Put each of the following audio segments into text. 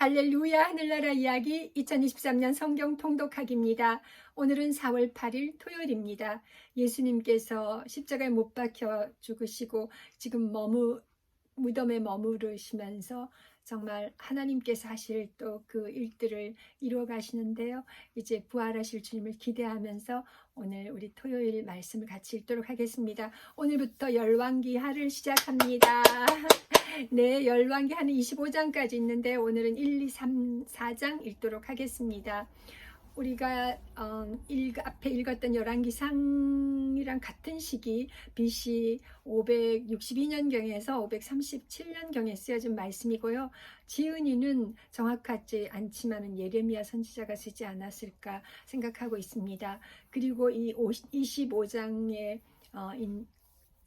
할렐루야 하늘나라 이야기 2023년 성경 통독하기입니다. 오늘은 4월 8일 토요일입니다. 예수님께서 십자가에 못 박혀 죽으시고 지금 무덤에 머무르시면서 정말 하나님께서 하실 또 그 일들을 이루어 가시는데요. 이제 부활하실 주님을 기대하면서 오늘 우리 토요일 말씀을 같이 읽도록 하겠습니다. 오늘부터 열왕기하를 시작합니다. 네, 열왕기하는 25장까지 있는데 오늘은 1, 2, 3, 4장 읽도록 하겠습니다. 우리가 앞에 읽었던 열왕기상이랑 같은 시기 BC 562년경에서 537년경에 쓰여진 말씀이고요. 지은이는 정확하지 않지만 예레미야 선지자가 쓰지 않았을까 생각하고 있습니다. 그리고 이 25장에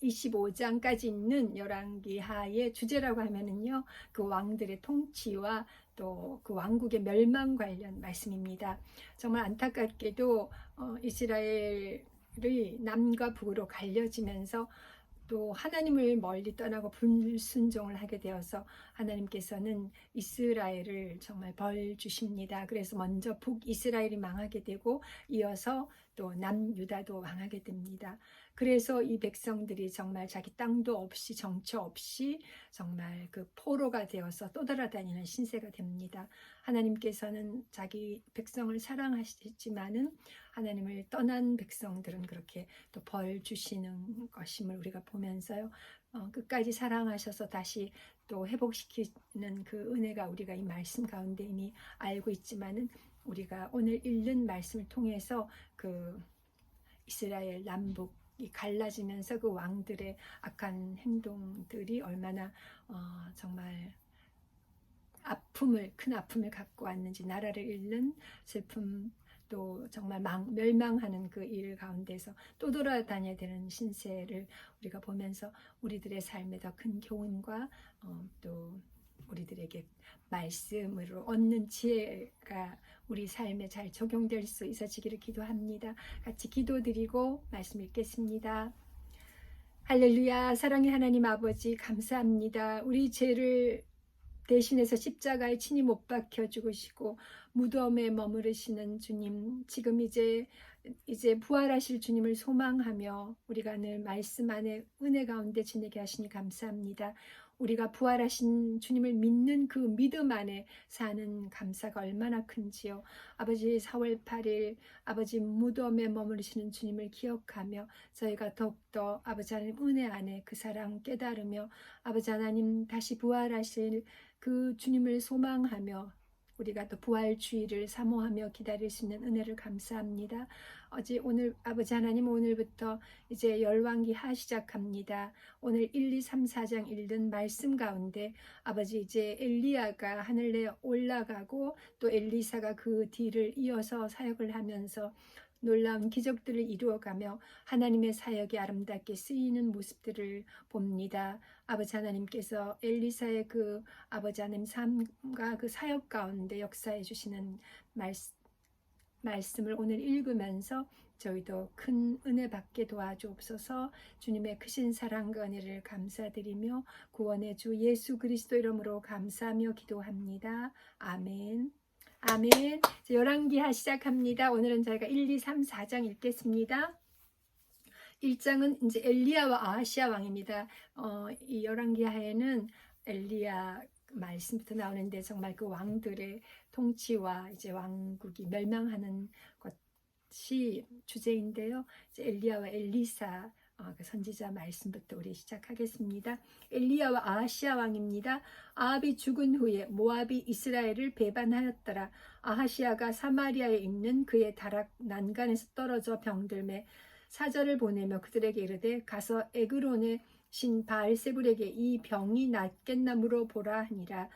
25장까지 있는 열왕기하의 주제라고 하면은요, 그 왕들의 통치와 또 그 왕국의 멸망 관련 말씀입니다. 정말 안타깝게도 이스라엘이 남과 북으로 갈려지면서 또 하나님을 멀리 떠나고 불순종을 하게 되어서 하나님께서는 이스라엘을 정말 벌 주십니다. 그래서 먼저 북이스라엘이 망하게 되고 이어서 또 남유다도 망하게 됩니다. 그래서 이 백성들이 정말 자기 땅도 없이 정처 없이 정말 그 포로가 되어서 떠돌아다니는 신세가 됩니다. 하나님께서는 자기 백성을 사랑하시지만은 하나님을 떠난 백성들은 그렇게 또 벌 주시는 것임을 우리가 보면서요. 끝까지 사랑하셔서 다시 또 회복시키는 그 은혜가 우리가 이 말씀 가운데 이미 알고 있지만은 우리가 오늘 읽는 말씀을 통해서 그 이스라엘 남북이 갈라지면서 그 왕들의 악한 행동들이 얼마나 정말 큰 아픔을 갖고 왔는지, 나라를 잃는 슬픔, 또 정말 멸망하는 그 일 가운데서 또 돌아다녀야 되는 신세를 우리가 보면서 우리들의 삶에 더 큰 교훈과 또 우리들에게 말씀으로 얻는 지혜가 우리 삶에 잘 적용될 수 있어지기를 기도합니다. 같이 기도드리고 말씀 읽겠습니다. 할렐루야. 사랑의 하나님 아버지, 감사합니다. 우리 죄를 대신해서 십자가에 친히 못 박혀 죽으시고 무덤에 머무르시는 주님, 지금 이제 부활하실 주님을 소망하며 우리가 늘 말씀 안에 은혜 가운데 지내게 하시니 감사합니다. 우리가 부활하신 주님을 믿는 그 믿음 안에 사는 감사가 얼마나 큰지요. 아버지, 4월 8일 아버지 무덤에 머무르시는 주님을 기억하며 저희가 더욱더 아버지 하나님 은혜 안에 그 사랑 깨달으며 아버지 하나님 다시 부활하실 그 주님을 소망하며 우리가 또 부활 주의를 사모하며 기다릴 수 있는 은혜를 감사합니다. 오늘 아버지 하나님, 오늘부터 이제 열왕기하 시작합니다. 오늘 1, 2, 3, 4장 읽는 말씀 가운데 아버지, 이제 엘리야가 하늘에 올라가고 또 엘리사가 그 뒤를 이어서 사역을 하면서 놀라운 기적들을 이루어가며 하나님의 사역이 아름답게 쓰이는 모습들을 봅니다. 아버지 하나님께서 엘리사의 그 아버지 하나님 삶과 그 사역 가운데 역사해 주시는 말씀을 오늘 읽으면서 저희도 큰 은혜 받게 도와주옵소서. 주님의 크신 사랑과 은혜를 감사드리며 구원의 주 예수 그리스도 이름으로 감사하며 기도합니다. 아멘. 아멘. 열왕기하 시작합니다. 오늘은 저희가 1, 2, 3, 4장 읽겠습니다. 1장은 이제 엘리야와 아하시아 왕입니다. 이 열왕기하에는 엘리야 말씀부터 나오는데 정말 그 왕들의 통치와 이제 왕국이 멸망하는 것이 주제인데요. 이제 엘리야와 엘리사 그 선지자 말씀부터 우리 시작하겠습니다. 엘리야와 아하시아 왕입니다. 아합이 죽은 후에 모압이 이스라엘을 배반하였더라. 아하시아가 사마리아에 있는 그의 다락 난간에서 떨어져 병들매 사절을 보내며 그들에게 이르되 가서 에그론의 신 바알세불에게 이 병이 낫겠나 물어보라 하니라.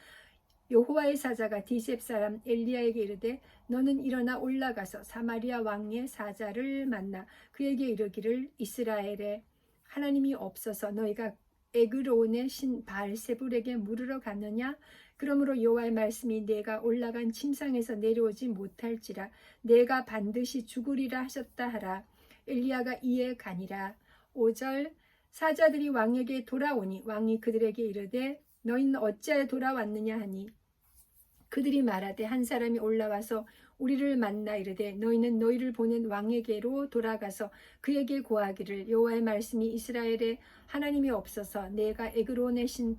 여호와의 사자가 디셉 사람 엘리야에게 이르되 너는 일어나 올라가서 사마리아 왕의 사자를 만나 그에게 이르기를 이스라엘에 하나님이 없어서 너희가 에그론의 신 바알세불에게 물으러 갔느냐? 그러므로 여호와의 말씀이 내가 올라간 침상에서 내려오지 못할지라 내가 반드시 죽으리라 하셨다 하라. 엘리야가 이에 가니라. 5절 사자들이 왕에게 돌아오니 왕이 그들에게 이르되 너희는 어찌하여 돌아왔느냐 하니 그들이 말하되 한 사람이 올라와서 우리를 만나 이르되 너희는 너희를 보낸 왕에게로 돌아가서 그에게 고하기를 여호와의 말씀이 이스라엘에 하나님이 없어서 내가 에그로 내신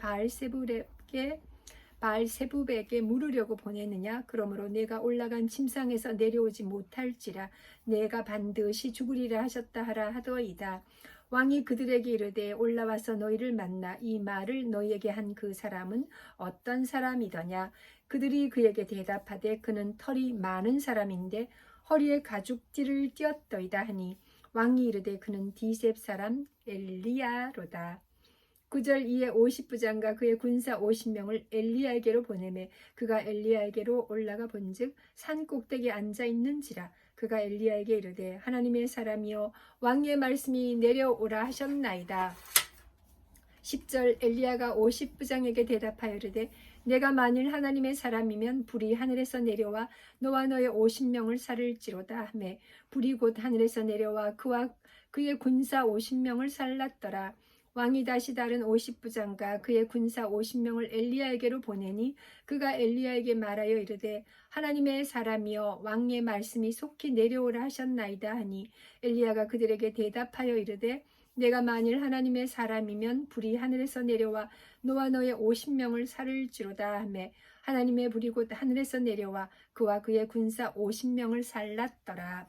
바알세불에게 물으려고 보내느냐. 그러므로 내가 올라간 침상에서 내려오지 못할지라 내가 반드시 죽으리라 하셨다 하라 하더이다. 왕이 그들에게 이르되 올라와서 너희를 만나 이 말을 너희에게 한 그 사람은 어떤 사람이더냐. 그들이 그에게 대답하되 그는 털이 많은 사람인데 허리에 가죽띠를 띄었더이다 하니 왕이 이르되 그는 디셉 사람 엘리야로다. 9절 이에 50부장과 그의 군사 50명을 엘리야에게로 보내매 그가 엘리야에게로 올라가 본즉 산 꼭대기에 앉아 있는지라. 그가 엘리야에게 이르되 하나님의 사람이여 왕의 말씀이 내려오라 하셨나이다. 10절 엘리야가 50부장에게 대답하여 이르되 내가 만일 하나님의 사람이면 불이 하늘에서 내려와 너와 너의 50명을 살을지로다 하매 불이 곧 하늘에서 내려와 그와 그의 군사 50명을 살랐더라. 왕이 다시 다른 50부장과 그의 군사 50명을 엘리야에게로 보내니 그가 엘리야에게 말하여 이르되 하나님의 사람이여 왕의 말씀이 속히 내려오라 하셨나이다 하니 엘리야가 그들에게 대답하여 이르되 내가 만일 하나님의 사람이면 불이 하늘에서 내려와 너와 너의 50명을 살을지로다 하매 하나님의 불이 곧 하늘에서 내려와 그와 그의 군사 50명을 살랐더라.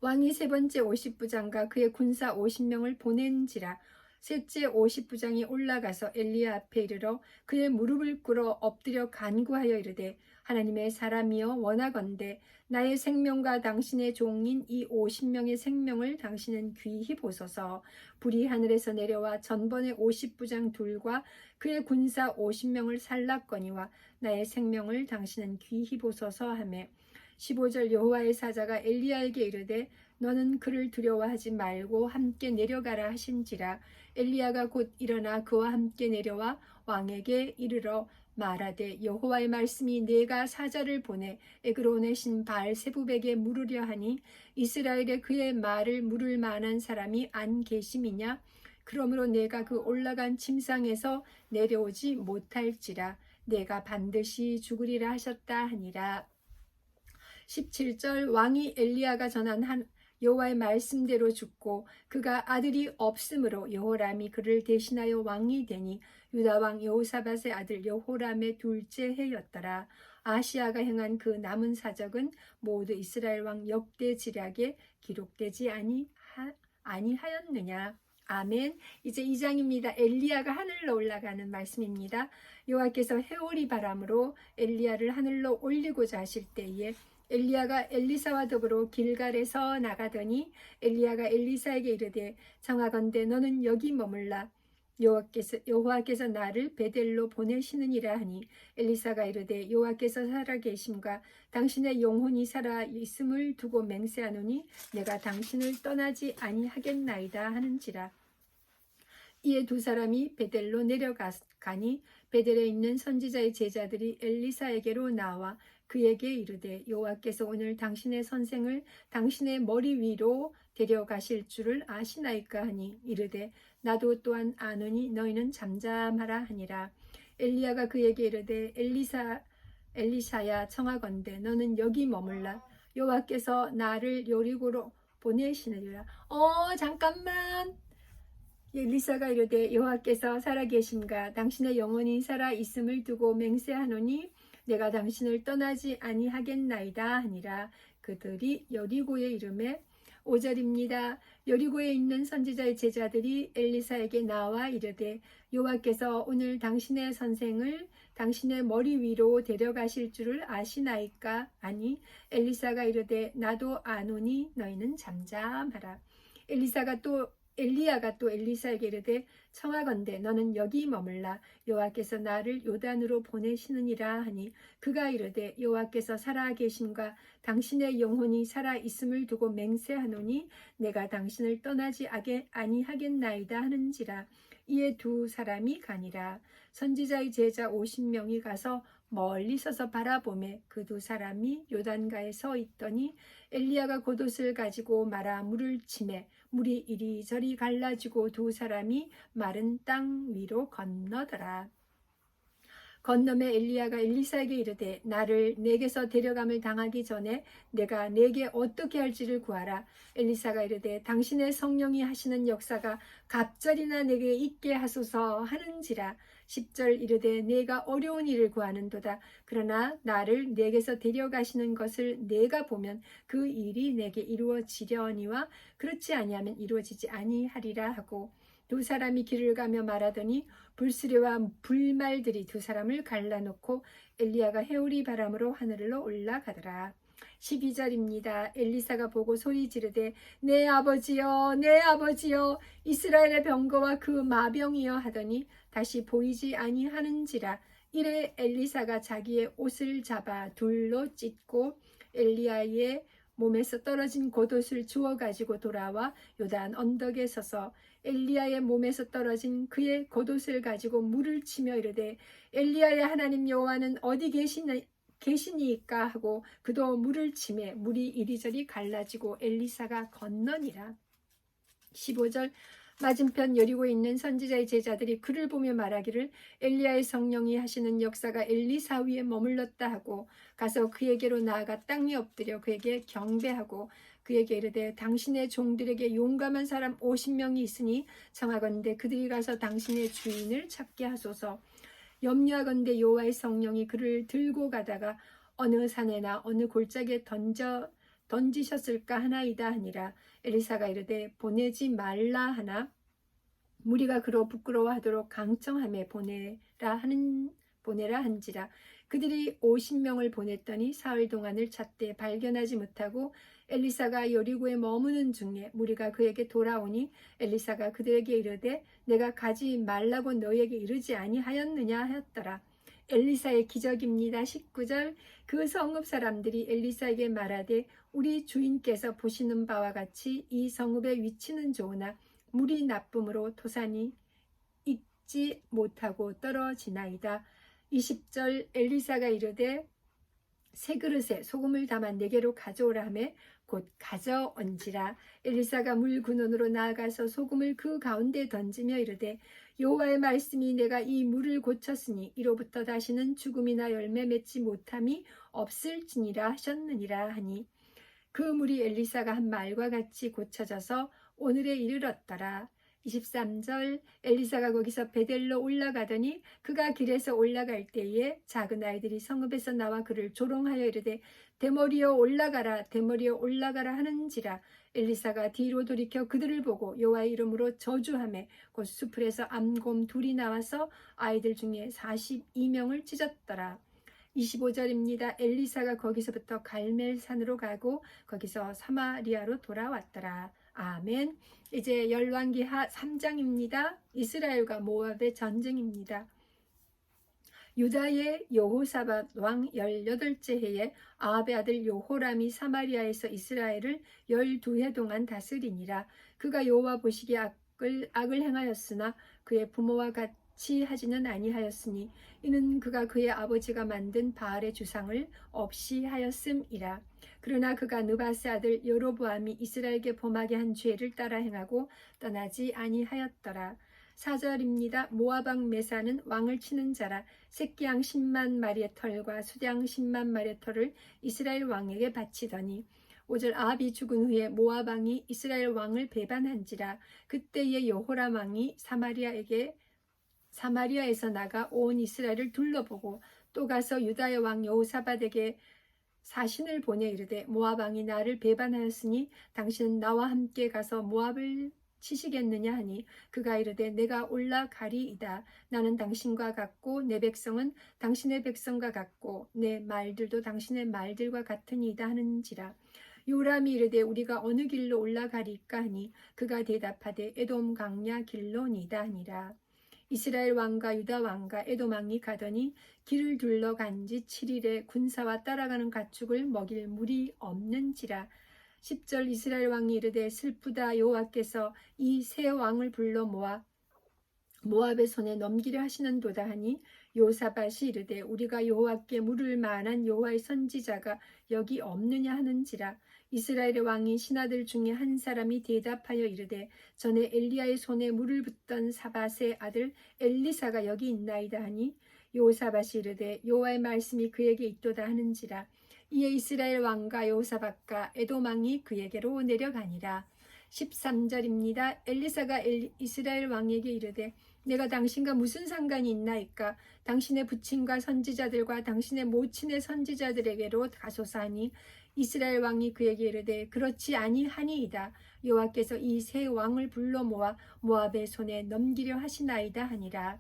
왕이 세 번째 50부장과 그의 군사 50명을 보낸지라. 셋째 50부장이 올라가서 엘리야 앞에 이르러 그의 무릎을 꿇어 엎드려 간구하여 이르되 하나님의 사람이여 원하건대 나의 생명과 당신의 종인 이 50명의 생명을 당신은 귀히 보소서. 불이 하늘에서 내려와 전번의 50부장 둘과 그의 군사 50명을 살랐거니와 나의 생명을 당신은 귀히 보소서 하며 15절 여호와의 사자가 엘리야에게 이르되 너는 그를 두려워하지 말고 함께 내려가라 하신지라. 엘리야가 곧 일어나 그와 함께 내려와 왕에게 이르러 말하되 여호와의 말씀이 내가 사자를 보내 에그론의 신 바알세불에게 물으려 하니 이스라엘에 그의 말을 물을 만한 사람이 안 계심이냐. 그러므로 내가 그 올라간 침상에서 내려오지 못할지라 내가 반드시 죽으리라 하셨다 하니라. 17절 왕이 엘리야가 전한 여호와의 말씀대로 죽고 그가 아들이 없으므로 여호람이 그를 대신하여 왕이 되니 유다 왕 여호사밧의 아들 여호람의 둘째 해였더라. 아시아가 행한 그 남은 사적은 모두 이스라엘 왕 역대 지략에 기록되지 아니하였느냐. 아멘. 이제 2장입니다. 엘리야가 하늘로 올라가는 말씀입니다. 여호와께서 해오리 바람으로 엘리야를 하늘로 올리고자 하실 때에 엘리야가 엘리사와 더불어 길갈에서 나가더니 엘리야가 엘리사에게 이르되 청하건대 너는 여기 머물라. 여호와께서 나를 베델로 보내시느니라 하니 엘리사가 이르되 여호와께서 살아계심과 당신의 영혼이 살아 있음을 두고 맹세하노니 내가 당신을 떠나지 아니하겠나이다 하는지라. 이에 두 사람이 베델로 내려가니 베델에 있는 선지자의 제자들이 엘리사에게로 나와 그에게 이르되 여호와께서 오늘 당신의 선생을 당신의 머리 위로 데려가실 줄을 아시나이까 하니 이르되 나도 또한 아노니 너희는 잠잠하라 하니라. 엘리야가 그에게 이르되 엘리사야 청하건대 너는 여기 머물라. 여호와께서 나를 여리고로 보내시느니라. 잠깐만. 엘리사가 이르되 여호와께서 살아계신가 당신의 영혼이 살아 있음을 두고 맹세하노니 내가 당신을 떠나지 아니하겠나이다 하니라. 그들이 여리고에 이르매 5절입니다. 여리고에 있는 선지자의 제자들이 엘리사에게 나와 이르되 여호와께서 오늘 당신의 선생을 당신의 머리 위로 데려가실 줄을 아시나이까 아니 엘리사가 이르되 나도 아노니 너희는 잠잠하라. 엘리야가 또 엘리사에게 이르되 청하건대 너는 여기 머물라. 여호와께서 나를 요단으로 보내시느니라 하니 그가 이르되 여호와께서 살아계심과 당신의 영혼이 살아 있음을 두고 맹세하노니 내가 당신을 떠나지 아니하겠나이다 하는지라. 이에 두 사람이 가니라. 선지자의 제자 50명이 가서 멀리 서서 바라보매 그 두 사람이 요단가에 서 있더니 엘리야가 겉옷을 가지고 말아 물을 치매 물이 이리저리 갈라지고 두 사람이 마른 땅 위로 건너더라. 건너매 엘리야가 엘리사에게 이르되 나를 내게서 데려감을 당하기 전에 내가 내게 어떻게 할지를 구하라. 엘리사가 이르되 당신의 성령이 하시는 역사가 갑절이나 내게 있게 하소서 하는지라. 10절 이르되 내가 어려운 일을 구하는도다. 그러나 나를 내게서 데려가시는 것을 내가 보면 그 일이 내게 이루어지려니와 그렇지 아니하면 이루어지지 아니하리라 하고 두 사람이 길을 가며 말하더니 불수레와 불말들이 두 사람을 갈라놓고 엘리야가 해오리 바람으로 하늘로 올라가더라. 12절입니다. 엘리사가 보고 소리 지르되 내 아버지여 내 아버지여 이스라엘의 병거와 그 마병이여 하더니 다시 보이지 아니하는지라. 이래 엘리사가 자기의 옷을 잡아 둘로 찢고 엘리야의 몸에서 떨어진 겉옷을 주워 가지고 돌아와 요단 언덕에 서서 엘리야의 몸에서 떨어진 그의 겉옷을 가지고 물을 치며 이르되 엘리야의 하나님 여호와는 어디 계시니까 하고 그도 물을 치매 물이 이리저리 갈라지고 엘리사가 건너니라. 15절 맞은편 여리고에 있는 선지자의 제자들이 그를 보며 말하기를 엘리야의 성령이 하시는 역사가 엘리사 위에 머물렀다 하고 가서 그에게로 나아가 땅에 엎드려 그에게 경배하고 그에게 이르되 당신의 종들에게 용감한 사람 50명이 있으니 청하건대 그들이 가서 당신의 주인을 찾게 하소서. 염려하건대 여호와의 성령이 그를 들고 가다가 어느 산에나 어느 골짜기에 던지셨을까 하나이다 하니라. 엘리사가 이르되 보내지 말라 하나 무리가 그로 부끄러워하도록 강청함에 보내라 한지라. 그들이 50명을 보냈더니 사흘 동안을 찾되 발견하지 못하고 엘리사가 여리고에 머무는 중에 무리가 그에게 돌아오니 엘리사가 그들에게 이르되 내가 가지 말라고 너희에게 이르지 아니하였느냐 하였더라. 엘리사의 기적입니다. 19절 그 성읍 사람들이 엘리사에게 말하되 우리 주인께서 보시는 바와 같이 이 성읍의 위치는 좋으나 물이 나쁨으로 토산이 익지 못하고 떨어지나이다. 20절 엘리사가 이르되 새 그릇에 소금을 담아 내게로 가져오라 하매 곧 가져온지라. 엘리사가 물 근원으로 나아가서 소금을 그 가운데 던지며 이르되 여호와의 말씀이 내가 이 물을 고쳤으니 이로부터 다시는 죽음이나 열매 맺지 못함이 없을지니라 하셨느니라 하니 그 물이 엘리사가 한 말과 같이 고쳐져서 오늘에 이르렀더라. 23절 엘리사가 거기서 베델로 올라가더니 그가 길에서 올라갈 때에 작은 아이들이 성읍에서 나와 그를 조롱하여 이르되 대머리여 올라가라 대머리여 올라가라 하는지라. 엘리사가 뒤로 돌이켜 그들을 보고 여호와의 이름으로 저주하며 곧 수풀에서 암곰 둘이 나와서 아이들 중에 42명을 찢었더라. 25절입니다. 엘리사가 거기서부터 갈멜산으로 가고 거기서 사마리아로 돌아왔더라. 아멘. 이제 열왕기하 3장입니다. 이스라엘과 모압의 전쟁입니다. 유다의 여호사밧 왕 18째 해에 아합의 아들 여호람이 사마리아에서 이스라엘을 12해 동안 다스리니라. 그가 여호와 보시기에 악을 행하였으나 그의 부모와 같이 하지는 아니하였으니 이는 그가 그의 아버지가 만든 바알의 주상을 없이 하였음이라. 그러나 그가 느바스 아들 여로보암이 이스라엘에게 범하게 한 죄를 따라 행하고 떠나지 아니하였더라. 4절입니다. 모압 왕 메사는 왕을 치는 자라 새끼양 10만 마리의 털과 수양 10만 마리의 털을 이스라엘 왕에게 바치더니 5절 아합이 죽은 후에 모압 왕이 이스라엘 왕을 배반한지라. 그때에 여호람 왕이 사마리아에서 나가 온 이스라엘을 둘러보고 또 가서 유다의 왕 여호사밧에게 사신을 보내 이르되 모압 왕이 나를 배반하였으니 당신은 나와 함께 가서 모압을 치시겠느냐 하니 그가 이르되 내가 올라가리이다. 나는 당신과 같고 내 백성은 당신의 백성과 같고 내 말들도 당신의 말들과 같으니이다 하는지라. 요람이 이르되 우리가 어느 길로 올라가리까 하니 그가 대답하되 에돔 강야 길로니이다 하니라. 이스라엘 왕과 유다 왕과 에돔 왕이 가더니 길을 둘러간 지 7일에 군사와 따라가는 가축을 먹일 물이 없는지라. 10절 이스라엘 왕이 이르되 슬프다. 여호와께서 이 세 왕을 불러 모아 모압의 손에 넘기려 하시는도다 하니 요사밧이 이르되 우리가 여호와께 물을 만한 여호와의 선지자가 여기 없느냐 하는지라. 이스라엘의 왕이 신하들 중에 한 사람이 대답하여 이르되 전에 엘리야의 손에 물을 붓던 사밧의 아들 엘리사가 여기 있나이다 하니 여호사밧이 이르되 여호와의 말씀이 그에게 있도다 하는지라. 이에 이스라엘 왕과 여호사밧과 에돔 왕이 그에게로 내려가니라. 13절입니다. 엘리사가 이스라엘 왕에게 이르되 내가 당신과 무슨 상관이 있나이까? 당신의 부친과 선지자들과 당신의 모친의 선지자들에게로 가소서 하니 이스라엘 왕이 그에게 이르되 그렇지 아니하니이다. 여호와께서 이 세 왕을 불러 모아 모압의 손에 넘기려 하시나이다 하니라.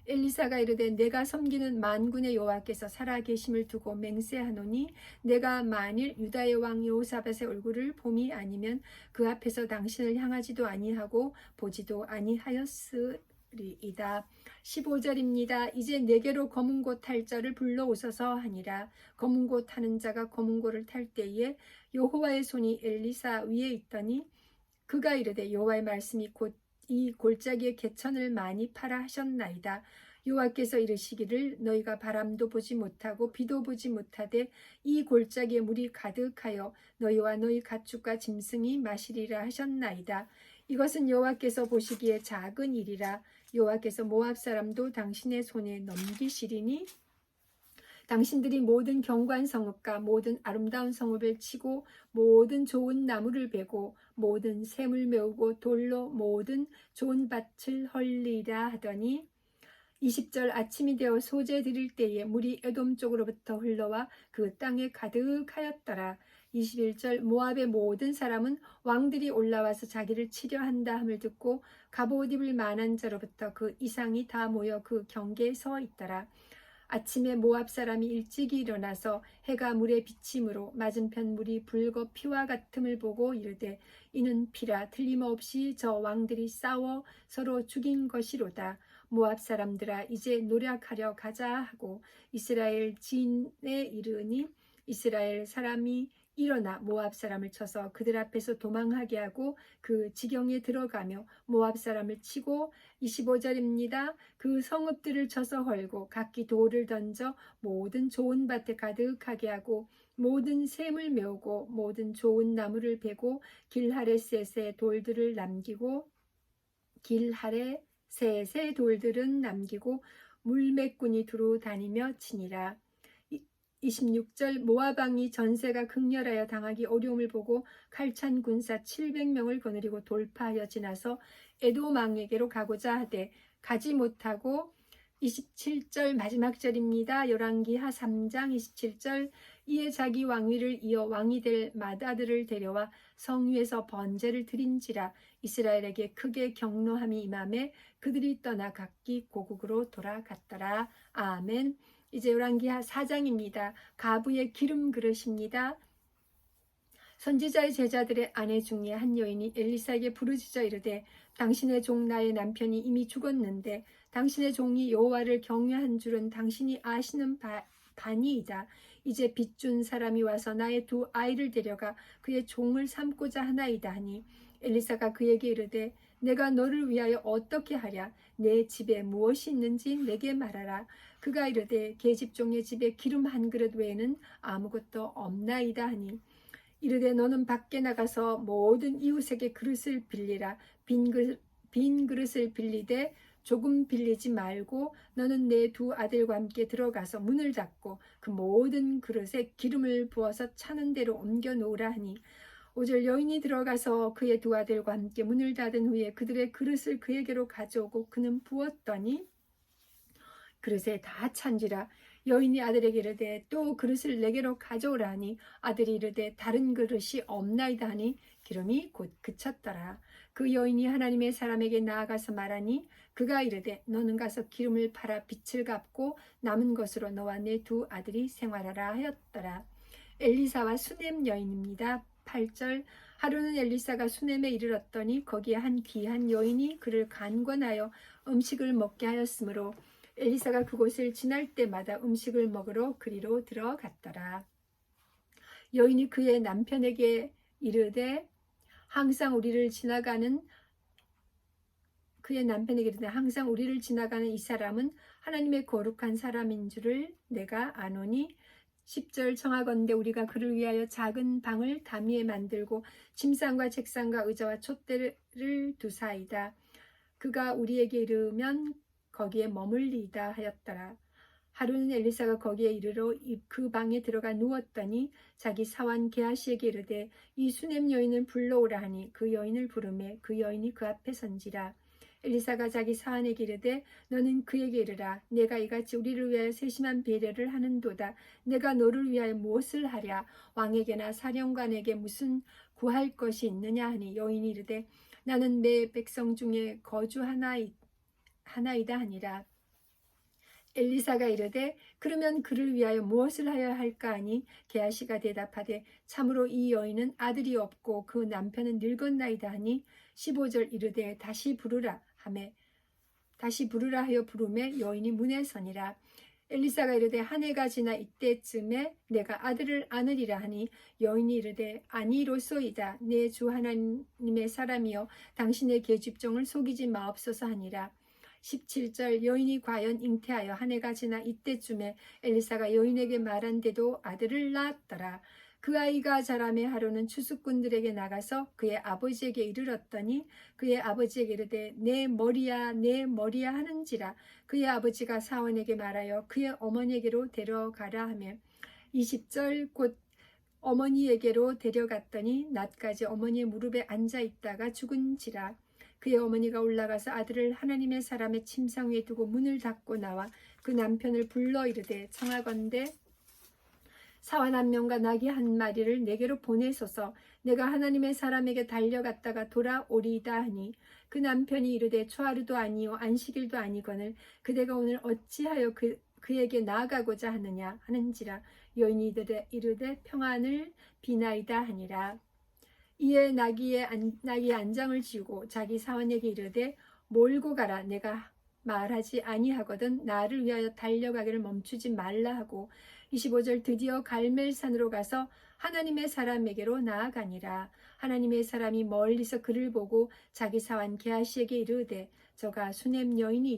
엘리사가 이르되 내가 섬기는 만군의 여호와께서 살아계심을 두고 맹세하노니 내가 만일 유다의 왕 여호사밧의 얼굴을 봄이 아니면 그 앞에서 당신을 향하지도 아니하고 보지도 아니하였으리이다. 15절입니다. 이제 내게로 검은고 탈 자를 불러오소서 하니라. 검은고 타는 자가 검은고를 탈 때에 여호와의 손이 엘리사 위에 있더니 그가 이르되 여호와의 말씀이 곧 이 골짜기의 개천을 많이 파라 하셨나이다. 여호와께서 이르시기를 너희가 바람도 보지 못하고 비도 보지 못하되 이 골짜기에 물이 가득하여 너희와 너희 가축과 짐승이 마시리라 하셨나이다. 이것은 여호와께서 보시기에 작은 일이라. 여호와께서 모압 사람도 당신의 손에 넘기시리니 당신들이 모든 견고한 성읍과 모든 아름다운 성읍을 치고 모든 좋은 나무를 베고 모든 샘을 메우고 돌로 모든 좋은 밭을 헐리라 하더니 20절 아침이 되어 소재 드릴 때에 물이 에돔 쪽으로부터 흘러와 그 땅에 가득하였더라. 21절 모압의 모든 사람은 왕들이 올라와서 자기를 치려 한다 함을 듣고 갑옷 입을 만한 자로부터 그 이상이 다 모여 그 경계에 서 있더라. 아침에 모압 사람이 일찍이 일어나서 해가 물에 비침으로 맞은편 물이 붉어 피와 같음을 보고 이르되 이는 피라 틀림없이 저 왕들이 싸워 서로 죽인 것이로다. 모압 사람들아 이제 노력하려 가자 하고 이스라엘 진에 이르니 이스라엘 사람이 일어나 모압 사람을 쳐서 그들 앞에서 도망하게 하고 그 지경에 들어가며 모압 사람을 치고 25절입니다. 그 성읍들을 쳐서 헐고 각기 돌을 던져 모든 좋은 밭에 가득하게 하고 모든 샘을 메우고 모든 좋은 나무를 베고 길하레셋의 돌들을 남기고 길하레셋의 돌들은 남기고 물매꾼이 두루 다니며 치니라. 26절 모압 왕이 전세가 극렬하여 당하기 어려움을 보고 칼찬 군사 700명을 거느리고 돌파하여 지나서 에돔 왕에게로 가고자 하되 가지 못하고 27절 마지막 절입니다. 열왕기하 3장 27절 이에 자기 왕위를 이어 왕이 될 맏아들을 데려와 성위에서 번제를 드린지라. 이스라엘에게 크게 경노함이 임하매 그들이 떠나 각기 고국으로 돌아갔더라. 아멘. 이제 열왕기하 4장입니다. 가부의 기름 그릇입니다. 선지자의 제자들의 아내 중에 한 여인이 엘리사에게 부르짖어 이르되 당신의 종 나의 남편이 이미 죽었는데 당신의 종이 여호와를 경외한 줄은 당신이 아시는 바니이다. 이제 빚준 사람이 와서 나의 두 아이를 데려가 그의 종을 삼고자 하나이다 하니 엘리사가 그에게 이르되 내가 너를 위하여 어떻게 하랴? 내 집에 무엇이 있는지 내게 말하라. 그가 이르되 계집종의 집에 기름 한 그릇 외에는 아무것도 없나이다 하니 이르되 너는 밖에 나가서 모든 이웃에게 그릇을 빌리라. 빈 그릇을 빌리되 조금 빌리지 말고 너는 내 두 아들과 함께 들어가서 문을 닫고 그 모든 그릇에 기름을 부어서 차는 대로 옮겨 놓으라 하니 5절 여인이 들어가서 그의 두 아들과 함께 문을 닫은 후에 그들의 그릇을 그에게로 가져오고 그는 부었더니 그릇에 다 찬지라. 여인이 아들에게 이르되 또 그릇을 내게로 가져오라 하니 아들이 이르되 다른 그릇이 없나이다 하니 기름이 곧 그쳤더라. 그 여인이 하나님의 사람에게 나아가서 말하니 그가 이르되 너는 가서 기름을 팔아 빚을 갚고 남은 것으로 너와 내 두 아들이 생활하라 하였더라. 엘리사와 수넴 여인입니다. 8절 하루는 엘리사가 수넴에 이르렀더니 거기에 한 귀한 여인이 그를 간권하여 음식을 먹게 하였으므로 엘리사가 그곳을 지날 때마다 음식을 먹으러 그리로 들어갔더라. 여인이 그의 남편에게 이르되 항상 우리를 지나가는 이 사람은 하나님의 거룩한 사람인 줄을 내가 아노니 10절 청하건대 우리가 그를 위하여 작은 방을 담위에 만들고 침상과 책상과 의자와 촛대를 두사이다. 그가 우리에게 이르면 거기에 머물리이다 하였더라. 하루는 엘리사가 거기에 이르러 그 방에 들어가 누웠더니 자기 사환 게하시에게 이르되 이 수넴 여인을 불러오라 하니 그 여인을 부르매 그 여인이 그 앞에 선지라. 엘리사가 자기 사환에게 이르되 너는 그에게 이르라. 내가 이같이 우리를 위하여 세심한 배려를 하는도다. 내가 너를 위하여 무엇을 하랴. 왕에게나 사령관에게 무슨 구할 것이 있느냐 하니 여인이 이르되 나는 내 백성 중에 거주하나이다 하니라. 엘리사가 이르되 그러면 그를 위하여 무엇을 하여야 할까 하니 게하시가 대답하되 참으로 이 여인은 아들이 없고 그 남편은 늙었나이다 하니 15절 이르되 다시 부르라 하여 부르매 여인이 문에 서니라. 엘리사가 이르되 한 해가 지나 이때쯤에 내가 아들을 안으리라 하니 여인이 이르되 아니로소이다. 내 주 하나님의 사람이여 당신의 계집종을 속이지 마옵소서 하니라. 17절 여인이 과연 잉태하여 한 해가 지나 이때쯤에 엘리사가 여인에게 말한데도 아들을 낳았더라. 그 아이가 자라매 하루는 추수꾼들에게 나가서 그의 아버지에게 이르렀더니 그의 아버지에게 이르되 내 머리야 하는지라. 그의 아버지가 사원에게 말하여 그의 어머니에게로 데려가라 하며 20절 곧 어머니에게로 데려갔더니 낮까지 어머니의 무릎에 앉아 있다가 죽은지라. 그의 어머니가 올라가서 아들을 하나님의 사람의 침상 위에 두고 문을 닫고 나와 그 남편을 불러 이르되 청하건대 사환 한 명과 나귀 한 마리를 내게로 보내소서. 내가 하나님의 사람에게 달려갔다가 돌아오리이다 하니 그 남편이 이르되 초하루도 아니요 안식일도 아니거늘 그대가 오늘 어찌하여 그에게 나아가고자 하느냐 하는지라. 여인이 이르되 평안을 비나이다 하니라. 이에 나귀의 안장을 지우고 자기 사원에게 이르되 몰고 가라. 내가 말하지 아니하거든 나를 위하여 달려가기를 멈추지 말라 하고 25절 드디어 갈멜산으로 가서 하나님의 사람에게로 나아가니라. 하나님의 사람이 멀리서 그를 보고 자기 사환 게하시에게 이르되 저기 수넴 여인이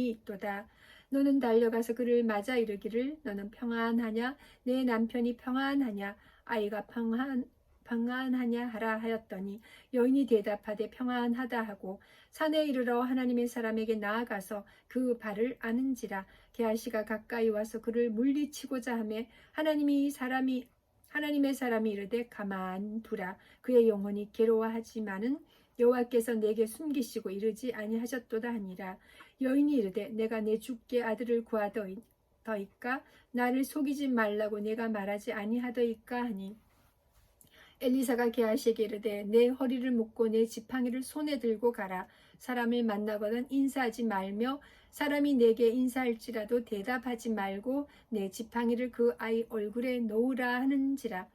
있도다. 너는 달려가서 그를 맞아 이르기를 너는 평안하냐 내 남편이 평안하냐 아이가 평안하냐 하라 하였더니 여인이 대답하되 평안하다 하고 산에 이르러 하나님의 사람에게 나아가서 그 발을 아는지라. 게하시가 가까이 와서 그를 물리치고자 하며 하나님의 사람이 이르되 가만 두라. 그의 영혼이 괴로워하지만은 여호와께서 내게 숨기시고 이르지 아니하셨도다 하니라. 여인이 이르되 내가 내 주께 아들을 구하더이까 나를 속이지 말라고 내가 말하지 아니하더이까 하니 엘리사가 게하시에게 이르되 내 허리를 묶고 내 지팡이를 손에 들고 가라. 사람을 만나거든 인사하지 말며 사람이 내게 인사할지라도 대답하지 말고 내 지팡이를 그 아이 얼굴에 놓으라 하는지라.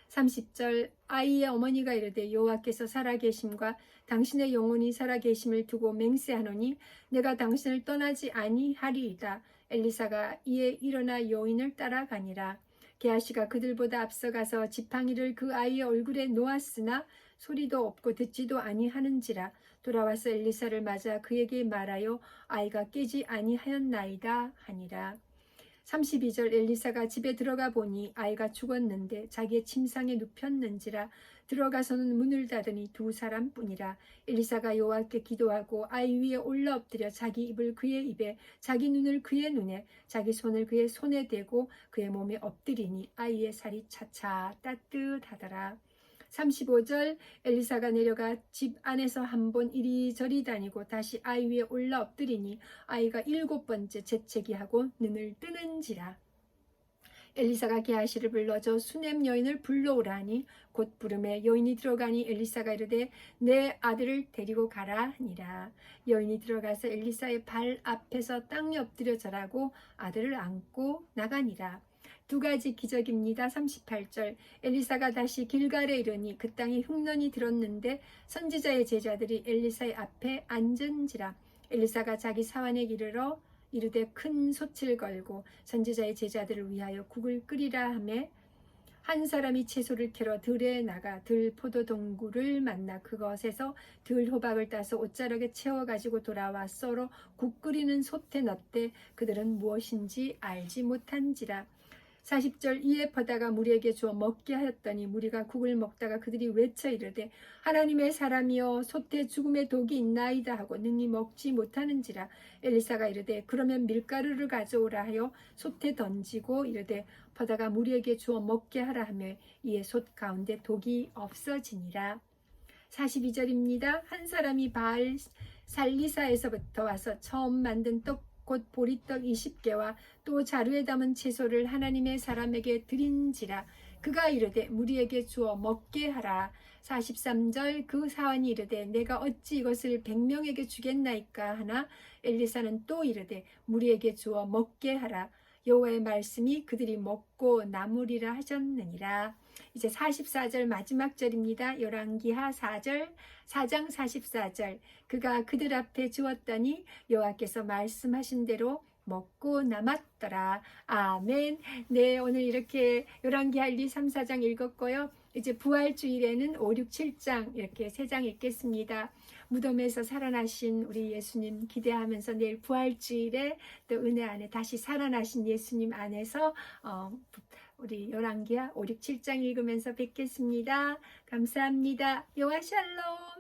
30절 아이의 어머니가 이르되 여호와께서 살아계심과 당신의 영혼이 살아계심을 두고 맹세하노니 내가 당신을 떠나지 아니하리이다. 엘리사가 이에 일어나 여인을 따라가니라. 게하시가 그들보다 앞서가서 지팡이를 그 아이의 얼굴에 놓았으나 소리도 없고 듣지도 아니하는지라. 돌아와서 엘리사를 맞아 그에게 말하여 아이가 깨지 아니하였나이다 하니라. 32절 엘리사가 집에 들어가 보니 아이가 죽었는데 자기의 침상에 눕혔는지라. 들어가서는 문을 닫으니 두 사람뿐이라. 엘리사가 여호와께 기도하고 아이 위에 올라 엎드려 자기 입을 그의 입에 자기 눈을 그의 눈에 자기 손을 그의 손에 대고 그의 몸에 엎드리니 아이의 살이 차차 따뜻하더라. 35절 엘리사가 내려가 집 안에서 한 번 이리저리 다니고 다시 아이 위에 올라 엎드리니 아이가 7번째 재채기하고 눈을 뜨는지라. 엘리사가 게하시를 불러 저 수넴 여인을 불러오라 하니 곧 부름에 여인이 들어가니 엘리사가 이르되 내 아들을 데리고 가라 하니라. 여인이 들어가서 엘리사의 발 앞에서 땅에 엎드려 절하고 아들을 안고 나가니라. 두 가지 기적입니다. 38절 엘리사가 다시 길갈에 이르니 그 땅이 흉년이 들었는데 선지자의 제자들이 엘리사의 앞에 앉은지라. 엘리사가 자기 사환에게 이르러 이르되 큰 솥을 걸고 선지자의 제자들을 위하여 국을 끓이라 하며 한 사람이 채소를 캐러 들에 나가 들 포도 동굴을 만나 그것에서 들 호박을 따서 옷자락에 채워 가지고 돌아와 썰어 국 끓이는 솥에 넣되 그들은 무엇인지 알지 못한지라. 40절 이에 퍼다가 무리에게 주어 먹게 하였더니 무리가 국을 먹다가 그들이 외쳐 이르되 하나님의 사람이여 솥에 죽음의 독이 있나이다 하고 능히 먹지 못하는지라. 엘리사가 이르되 그러면 밀가루를 가져오라 하여 솥에 던지고 이르되 퍼다가 무리에게 주어 먹게 하라 하며 이에 솥 가운데 독이 없어지니라. 42절입니다. 한 사람이 바알 살리사에서부터 와서 처음 만든 떡 곧 보리떡 20개와 또 자루에 담은 채소를 하나님의 사람에게 드린지라. 그가 이르되 무리에게 주어 먹게 하라. 43절 그 사환이 이르되 내가 어찌 이것을 100명에게 주겠나이까 하나 엘리사는 또 이르되 무리에게 주어 먹게 하라. 여호와의 말씀이 그들이 먹고 남으리라 하셨느니라. 이제 44절 마지막 절입니다. 열왕기하 4장 44절 그가 그들 앞에 주었더니 여호와께서 말씀하신 대로 먹고 남았더라. 아멘. 네, 오늘 이렇게 열왕기하 1, 2, 3, 4장 읽었고요. 이제 부활주일에는 5, 6, 7장 이렇게 3장 읽겠습니다. 무덤에서 살아나신 우리 예수님 기대하면서 내일 부활주일에 또 은혜 안에 다시 살아나신 예수님 안에서 우리 열왕기하 5, 6, 7장 읽으면서 뵙겠습니다. 감사합니다. 여호와 샬롬.